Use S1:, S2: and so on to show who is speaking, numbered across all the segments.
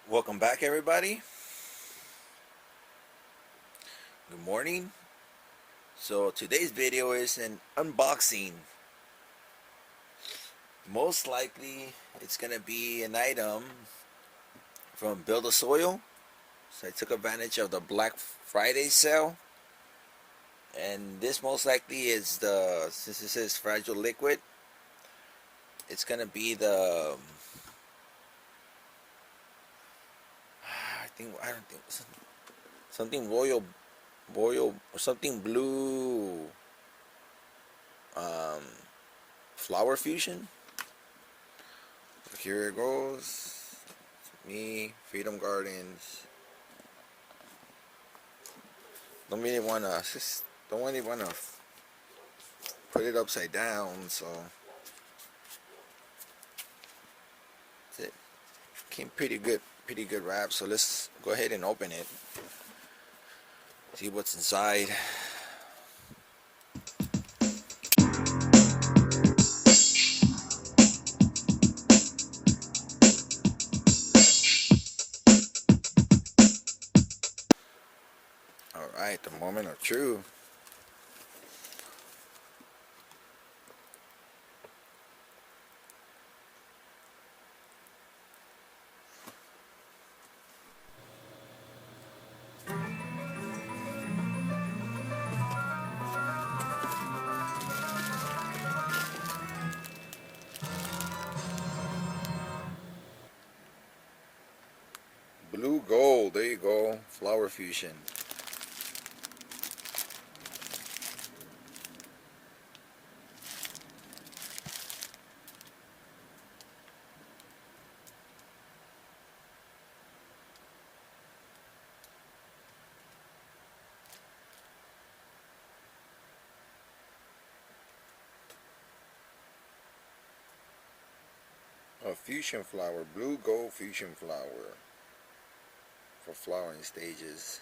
S1: Welcome back, everybody. Good morning. So today's video is an unboxing. Most likely it's gonna be an item from BuildASoil. So I took advantage of the Black Friday sale, and this most likely is since this is fragile liquid, it's gonna be I don't think something royal or something blue flower fusion. So here it goes. Me, Freedom Gardens. Don't really wanna put it upside down, so that's it. Came pretty good wrap, so let's go ahead and open it. See what's inside. Alright, the moment of truth. BlueGold, there you go, flower fusion. A fusion flower, BlueGold fusion flower for flowering stages.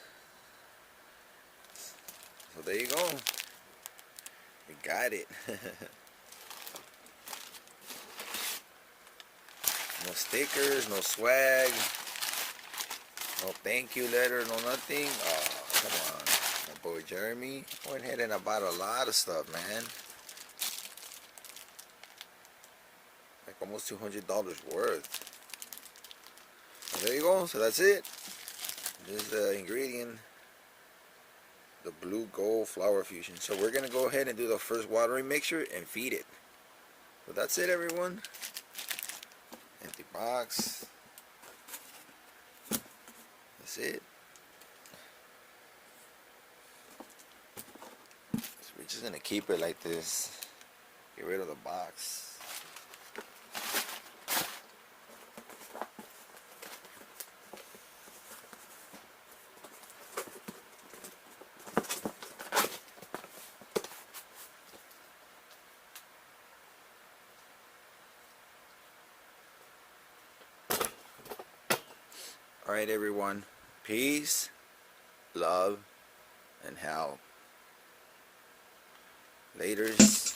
S1: So there you go. We got it. No stickers, no swag, no thank you letter, no nothing. Oh, come on. My boy Jeremy went ahead and I bought a lot of stuff, man. Like almost $200 worth. So there you go. So that's it. This is the ingredient, the BlueGold flower fusion. So we're gonna go ahead and do the first watering mixture and feed it. So that's it, everyone. Empty box. That's it. So we're just gonna keep it like this. Get rid of the box. Alright, everyone. Peace, love, and health. Laters.